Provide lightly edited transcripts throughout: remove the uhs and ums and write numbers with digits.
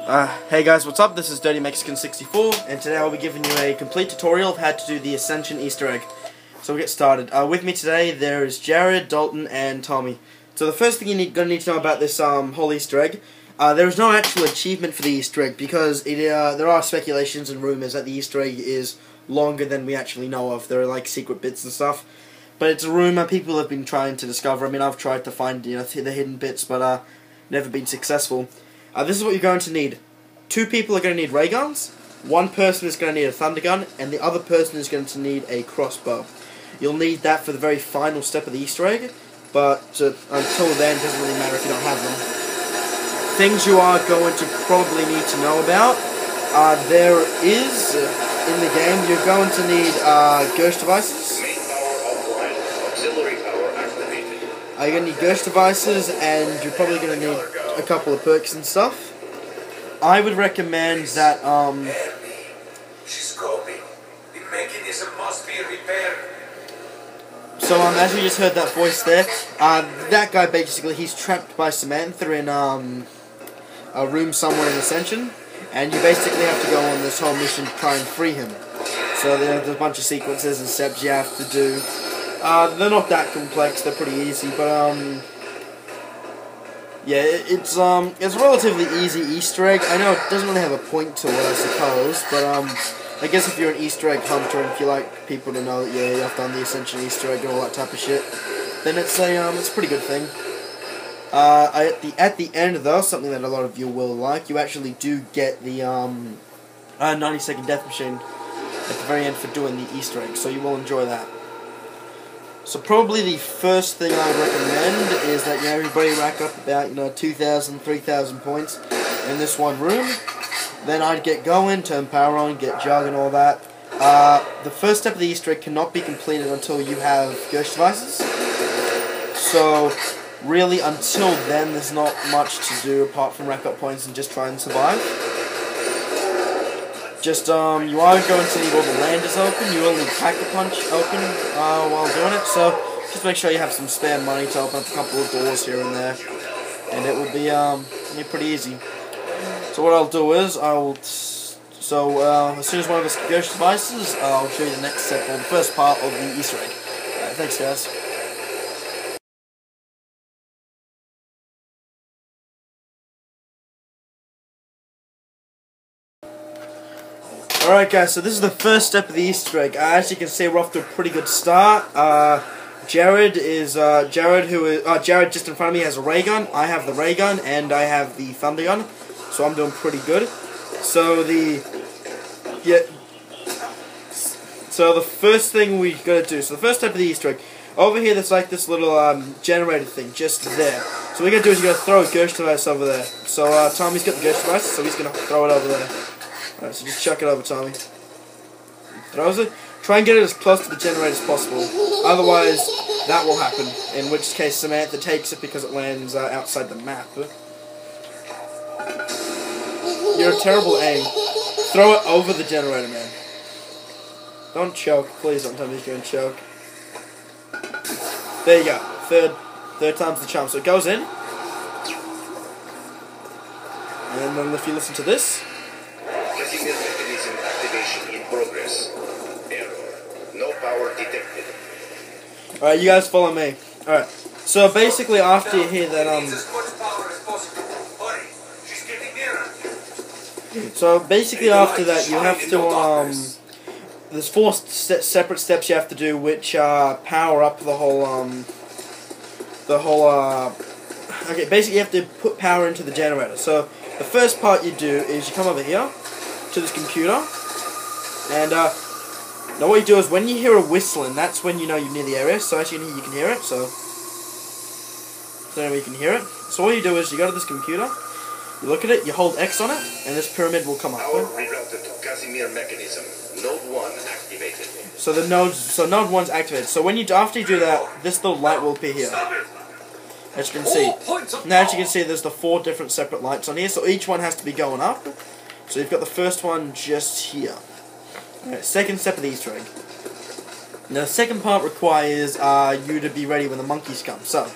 Hey guys, what's up? This is Dirty Mexican 64, and today I'll be giving you a complete tutorial of how to do the Ascension Easter egg. So we'll get started. With me today there is Jared, Dalton, and Tommy. So the first thing you're going to need to know about this whole Easter egg, there is no actual achievement for the Easter egg because there are speculations and rumors that the Easter egg is longer than we actually know of. There are like secret bits and stuff, but it's a rumor people have been trying to discover. I mean, I've tried to find the hidden bits, but never been successful. This is what you're going to need. 2 people are going to need ray guns, 1 person is going to need a thunder gun, and the other person is going to need a crossbow. You'll need that for the very final step of the Easter egg, but until then it doesn't really matter if you don't have them. Things you are going to probably need to know about, there is, in the game, you're going to need ghost devices. Main power offline, auxiliary power activated. You're going to need ghost devices, and you're probably going to need a couple of perks and stuff. I would recommend that, She's coping. The mechanism must be repaired. So, as you just heard that voice there, that guy basically, he's trapped by Samantha in, a room somewhere in Ascension, and you basically have to go on this whole mission to try and free him. So there's a bunch of sequences and steps you have to do. They're not that complex, they're pretty easy, but, yeah, it's a relatively easy Easter egg. I know it doesn't really have a point to it, I suppose, but I guess if you're an Easter egg hunter and if you like people to know that you have done the Ascension Easter egg and all that type of shit, then it's a pretty good thing. At the end though, something that a lot of you will like, you actually do get the 90-second death machine at the very end for doing the Easter egg, so you will enjoy that. So probably the first thing I would recommend is that everybody rack up about 2,000, 3,000 points in this one room. Then I'd get going, turn power on, get jug and all that. The first step of the Easter egg cannot be completed until you have ghost devices. So really until then there's not much to do apart from rack up points and just try and survive. Just, you are going to need all the landers open, you will need Pack-a-Punch open while doing it, so just make sure you have some spare money to open up a couple of doors here and there, and it will be pretty easy. So what I'll do is, as soon as one of us ghost devices, I'll show you the next step, or the first part of the Easter egg. Thanks guys. Alright guys, so this is the first step of the Easter egg. As you can see, we're off to a pretty good start. Jared just in front of me has a ray gun. I have the ray gun and I have the thunder gun, so I'm doing pretty good. So the first thing we gotta do. So the first step of the Easter egg. Over here, there's like this little generator thing just there. So what you gotta do is you gotta throw a ghost device over there. So Tommy's got the ghost device, so he's gonna throw it over there. Alright, so just chuck it over, Tommy. Throws it. Try and get it as close to the generator as possible. Otherwise, that will happen. In which case, Samantha takes it because it lands outside the map. You're a terrible aim. Throw it over the generator, man. Don't choke. Please don't tell me you're going to choke. There you go. Third time's the charm. So it goes in. And then if you listen to this. Mechanism activation in progress. Error. No power detected. Alright, you guys follow me. Alright. So basically after you hear that So basically after that you have to there's 4 separate steps you have to do which power up the whole okay, basically you have to put power into the generator. So the first part you do is you come over here to this computer, and now what you do is when you hear a whistling, that's when you know you're near the area. So as you can hear it, so there you can hear it. So what you do is you go to this computer, you look at it, you hold X on it, and this pyramid will come up. Power rerouted to Casimir mechanism. Node 1 activated. So node 1's activated. So when after you do that, this little light will appear here. As you can see. Now as you can see, there's the 4 different separate lights on here, so each one has to be going up. So you've got the first one just here. Alright, second step of the Easter egg. Now the second part requires you to be ready when the monkeys come. So,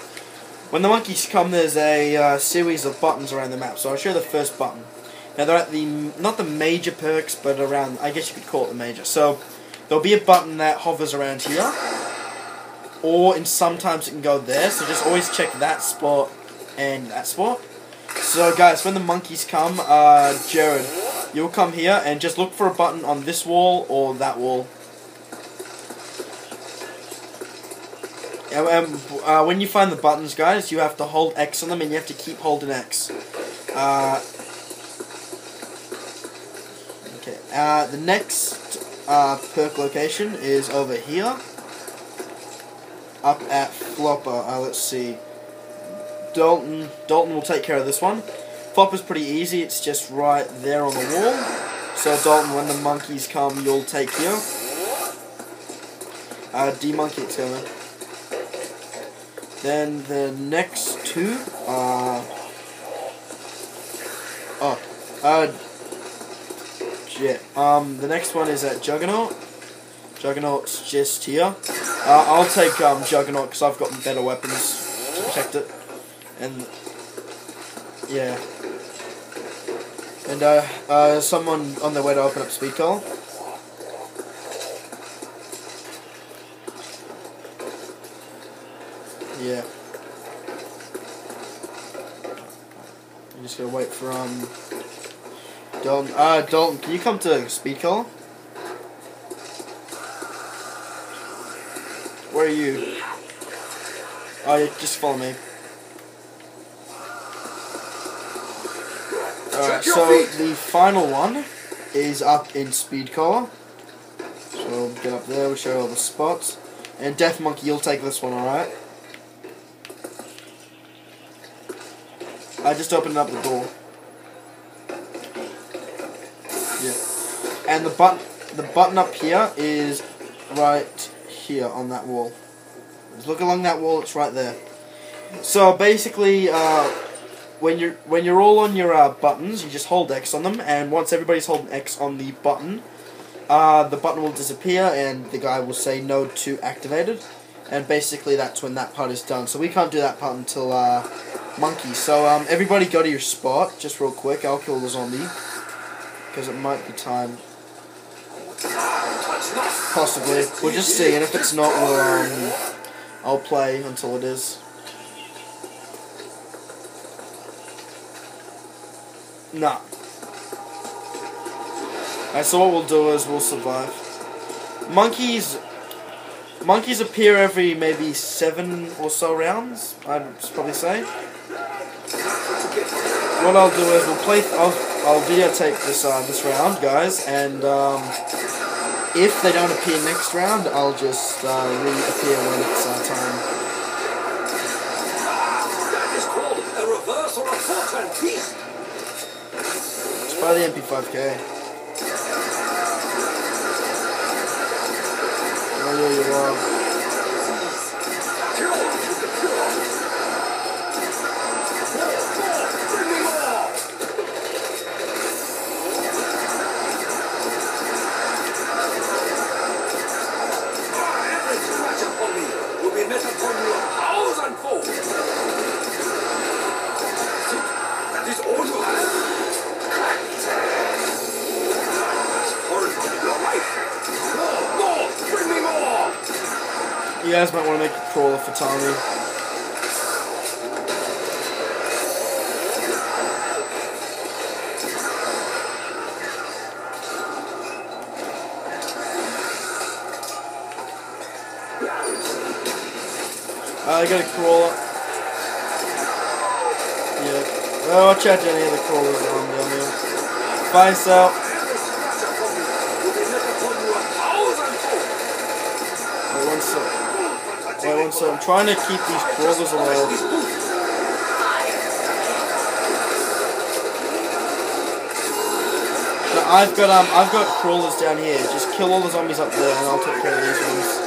when the monkeys come, there's a series of buttons around the map. So I'll show you the first button. Now they're at the, not the major perks, but around, I guess you could call it the major. So there'll be a button that hovers around here, or in sometimes it can go there, so just always check that spot and that spot. So guys, when the monkeys come, Jared, you'll come here and just look for a button on this wall or that wall. And when you find the buttons, guys, you have to hold X on them, and you have to keep holding X. Okay. The next perk location is over here, up at Flopper. Let's see. Dalton will take care of this one. Flopper's pretty easy. It's just right there on the wall. So Dalton, when the monkeys come, you'll take here. D-Monkey, it's going. Then the next two are... the next one is at Juggernaut. Juggernaut's just here. I'll take Juggernaut because I've got better weapons to protect it. And yeah. And someone on their way to open up speed call. Yeah. You just gotta wait for Dalton. Dalton, can you come to speed call? Where are you? Oh, yeah, just follow me. Alright, so the final one is up in speed collar. So we'll get up there, we'll show you all the spots. And Death Monkey, you'll take this one, alright? I just opened up the door. Yeah. And the button up here is right here on that wall. Just look along that wall, it's right there. So basically, when you're all on your buttons, you just hold X on them, and once everybody's holding X on the button will disappear, and the guy will say node 2 activated, and basically that's when that part is done. So we can't do that part until monkey. So everybody go to your spot, just real quick. I'll kill the zombie because it might be time. Possibly. We'll just see, and if it's not, I'll play until it is. Nah. Alright, so what we'll do is we'll survive. Monkeys appear every maybe 7 or so rounds, I'd probably say. What I'll do is I'll videotape this round, guys, and if they don't appear next round, I'll just reappear when it's time. That is called a reverse or a four-turn piece. It's by the MP5K. Oh yeah, you are. You guys might want to make a crawler for Tommy. I got a crawler. Yeah. Oh, watch out to any of the crawlers down here. Bye, Sal. So I'm trying to keep these crawlers alive. Now I've got crawlers down here. Just kill all the zombies up there, and I'll take care of these ones.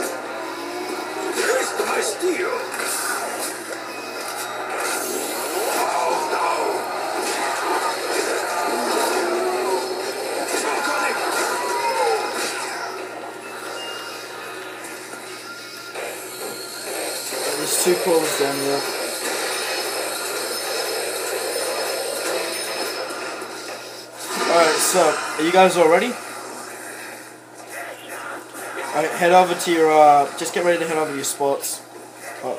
There's 2 crawlers down here. Alright, so, are you guys all ready? Alright, head over to your, just get ready to head over to your spots. Oh.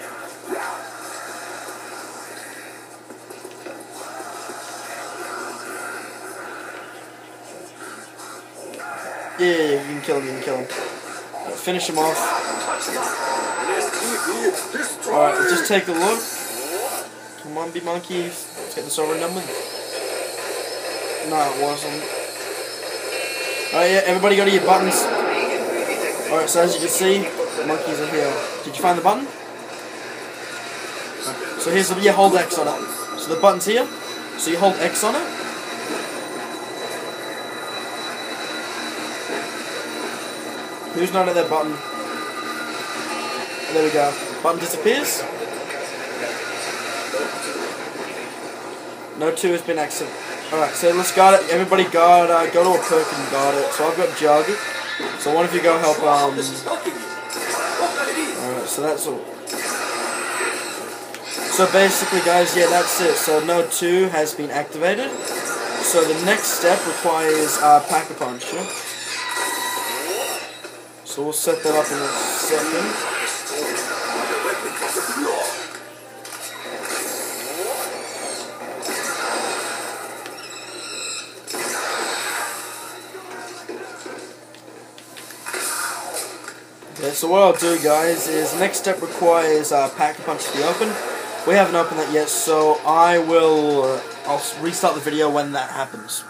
Yeah, you can kill him, Right, finish him off. Alright, just take a look. Come on, big monkeys. Let's get this over numbered. No, it wasn't. Alright, yeah, everybody go to your buttons. Alright, so as you can see, the monkeys are here. Did you find the button? Right. So here's the, yeah, hold X on it. So the button's here. So you hold X on it. Who's not at that button? There we go. Button disappears. No 2 has been active. Alright, so let's guard it. Everybody guard, go to a perk and guard it. So I've got Jug. So one of you go help, alright, so that's all. So basically, guys, yeah, that's it. So no 2 has been activated. So the next step requires, Pack-a-Punch, yeah? So we'll set that up in a second. Okay, so what I'll do, guys, is next step requires Pack-a-Punch to be open. We haven't opened that yet, so I'll restart the video when that happens.